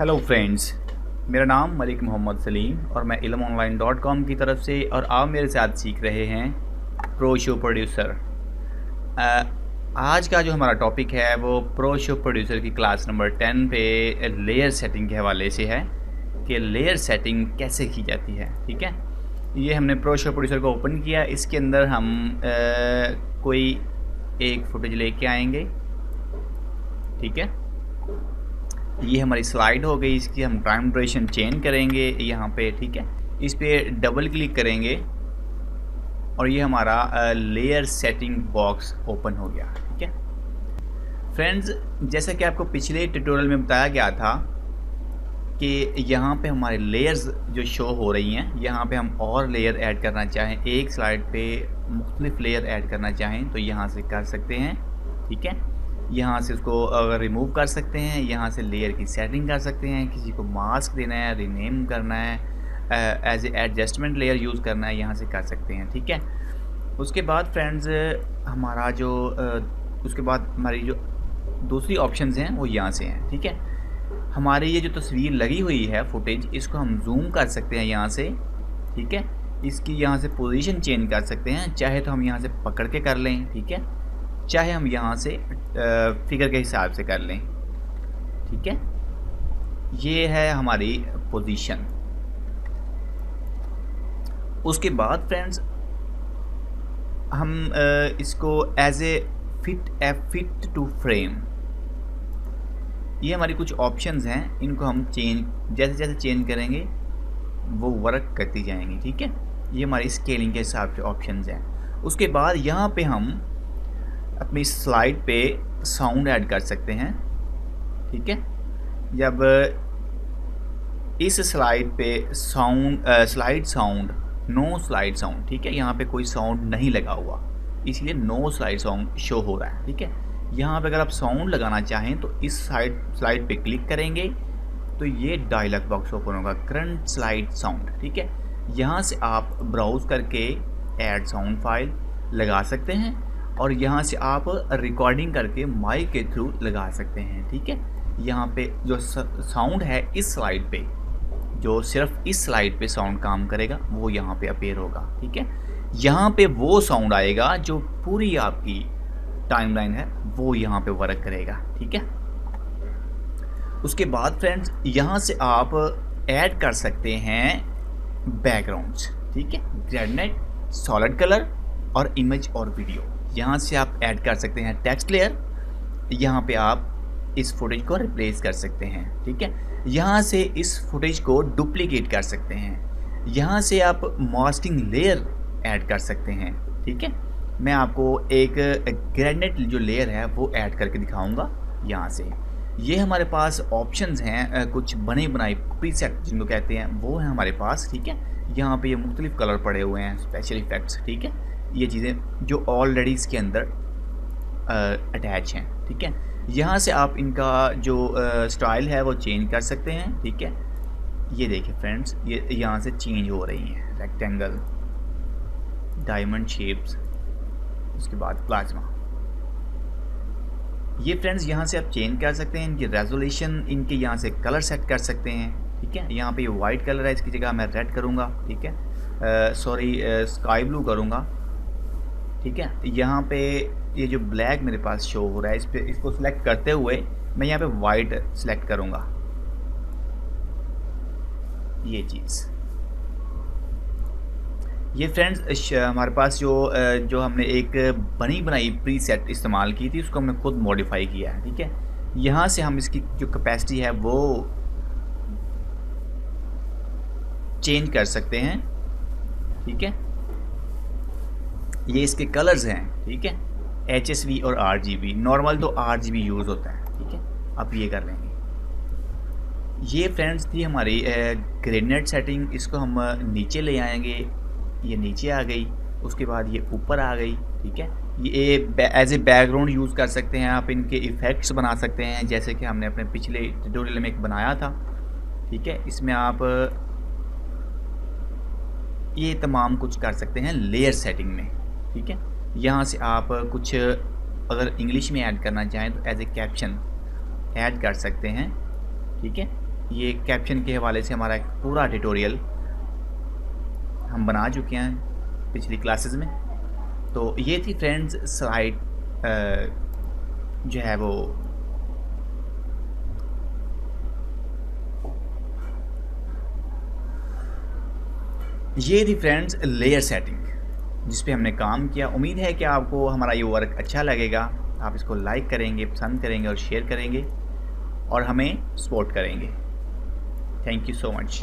Hello friends, मेरा नाम मलिक मोहम्मद सलीम और मैं ilmonline.com की तरफ से और आप मेरे साथ सीख रहे हैं प्रो शो प्रोड्यूसर। आज का जो हमारा टॉपिक है वो प्रो शो प्रोड्यूसर की क्लास नंबर 10 पे लेयर सेटिंग के हवाले से है कि लेयर सेटिंग कैसे की जाती है। ठीक है, ये हमने प्रो शो प्रोड्यूसर को ओपन किया। इसके अंदर हम कोई एक फुटेज लेके आएंगे। ठीक है, ये हमारी स्लाइड हो गई। इसकी हम टाइम ड्यूरेशन चेंज करेंगे यहाँ पे। ठीक है, इस पर डबल क्लिक करेंगे और ये हमारा लेयर सेटिंग बॉक्स ओपन हो गया। ठीक है फ्रेंड्स, जैसा कि आपको पिछले ट्यूटोरियल में बताया गया था कि यहाँ पे हमारे लेयर्स जो शो हो रही हैं, यहाँ पे हम और लेयर ऐड करना चाहें, एक स्लाइड पे मुख्तलिफ लेयर ऐड करना चाहें तो यहाँ से कर सकते हैं। ठीक है, यहाँ से उसको अगर रिमूव कर सकते हैं, यहाँ से लेयर की सेटिंग कर सकते हैं, किसी को मास्क देना है, रीनेम करना है, as a adjustment layer use करना है, यहाँ से कर सकते हैं। ठीक है, उसके बाद फ्रेंड्स हमारा जो उसके बाद हमारी जो दूसरी ऑप्शंस हैं वो यहाँ से हैं। ठीक है, हमारी ये जो तस्वीर लगी हुई है फुटेज, इसको हम जूम कर सकते हैं यहाँ से। ठीक है, इसकी यहाँ से पोजीशन चेंज कर सकते हैं, चाहे तो हम यहाँ से पकड़ के कर लें। ठीक है, चाहे हम यहाँ से फिगर के हिसाब से कर लें। ठीक है, ये है हमारी पोजीशन। उसके बाद फ्रेंड्स हम इसको as a fit to frame, ये हमारी कुछ ऑप्शंस हैं, इनको हम जैसे जैसे चेंज करेंगे वो वर्क करती जाएंगी। ठीक है, ये हमारी स्केलिंग के हिसाब से ऑप्शंस हैं। उसके बाद यहाँ पे हम अपनी स्लाइड पे साउंड ऐड कर सकते हैं। ठीक है, जब इस स्लाइड पे slide sound, no slide sound, ठीक है, यहाँ पे कोई साउंड नहीं लगा हुआ, इसलिए नो स्लाइड साउंड शो हो रहा है। ठीक है, यहाँ पे अगर आप साउंड लगाना चाहें तो इस स्लाइड पे क्लिक करेंगे तो ये डायलॉग बॉक्स ओपन होगा, करंट स्लाइड साउंड। ठीक है, यहाँ से आप ब्राउज करके ऐड साउंड फाइल लगा सकते हैं और यहाँ से आप रिकॉर्डिंग करके माइक के थ्रू लगा सकते हैं। ठीक है, यहाँ पे जो साउंड है इस स्लाइड पे, जो सिर्फ इस स्लाइड पे साउंड काम करेगा वो यहाँ पे अपीयर होगा। ठीक है, यहाँ पे वो साउंड आएगा जो पूरी आपकी टाइमलाइन है वो यहाँ पे वर्क करेगा। ठीक है, उसके बाद फ्रेंड्स यहाँ से आप ऐड कर सकते हैं बैकग्राउंड्स। ठीक है, ग्रेडिएंट, सॉलिड कलर और इमेज और वीडियो, यहाँ से आप ऐड कर सकते हैं टेक्स्ट लेयर। यहाँ पे आप इस फुटेज को रिप्लेस कर सकते हैं। ठीक है, यहाँ से इस फुटेज को डुप्लीकेट कर सकते हैं, यहाँ से आप मास्किंग लेयर ऐड कर सकते हैं। ठीक है, मैं आपको एक ग्रेडिएंट जो लेयर है वो ऐड करके दिखाऊंगा। यहाँ से ये हमारे पास ऑप्शंस हैं, कुछ बने बनाए प्रीसेट जिनको कहते हैं वो है हमारे पास। ठीक है, यहाँ पे ये मुख्तलिफ कलर पड़े हुए हैं, स्पेशल इफेक्ट्स। ठीक है, ये चीज़ें जो ऑलरेडी इसके अंदर अटैच हैं। ठीक है, यहाँ से आप इनका जो स्टाइल है वो चेंज कर सकते हैं। ठीक है, ये देखिए फ्रेंड्स, ये यहाँ से चेंज हो रही हैं, रेक्टेंगल, डायमंड शेप्स, उसके बाद प्लाज्मा। ये फ्रेंड्स यहाँ से आप चेंज कर सकते हैं, इनकी रेजोल्यूशन, इनके यहाँ से कलर सेट कर सकते हैं। ठीक है, यहाँ पे ये वाइट कलर है, इसकी जगह मैं रेड करूँगा। ठीक है, सॉरी स्काई ब्लू करूँगा। ठीक है, यहाँ पे ये जो ब्लैक मेरे पास शो हो रहा है, इसको सिलेक्ट करते हुए मैं यहाँ पे वाइट सिलेक्ट करूँगा। ये चीज़, ये फ्रेंड्स हमारे पास जो हमने एक बनी बनाई प्रीसेट इस्तेमाल की थी उसको हमने खुद मॉडिफाई किया है। ठीक है, यहाँ से हम इसकी जो कैपेसिटी है वो चेंज कर सकते हैं। ठीक है, ये इसके कलर्स हैं। ठीक है, HSV और RGB, नॉर्मल तो RGB यूज़ होता है। ठीक है, आप ये कर लेंगे। ये फ्रेंड्स थी हमारी ग्रेडिएंट सेटिंग, इसको हम नीचे ले आएंगे, ये नीचे आ गई, उसके बाद ये ऊपर आ गई। ठीक है, ये एज ए बैकग्राउंड यूज़ कर सकते हैं आप, इनके इफ़ेक्ट्स बना सकते हैं जैसे कि हमने अपने पिछले ट्यूटोरियल में एक बनाया था। ठीक है, इसमें आप ये तमाम कुछ कर सकते हैं लेयर सेटिंग में। ठीक है, यहाँ से आप कुछ अगर इंग्लिश में ऐड करना चाहें तो एज ए कैप्शन ऐड कर सकते हैं। ठीक है, ये कैप्शन के हवाले से हमारा एक पूरा ट्यूटोरियल हम बना चुके हैं पिछली क्लासेस में। तो ये थी फ्रेंड्स स्लाइड जो है वो ये थी फ्रेंड्स लेयर सेटिंग जिस पे हमने काम किया। उम्मीद है कि आपको हमारा ये वर्क अच्छा लगेगा। आप इसको लाइक करेंगे, पसंद करेंगे और शेयर करेंगे और हमें सपोर्ट करेंगे। Thank you so much.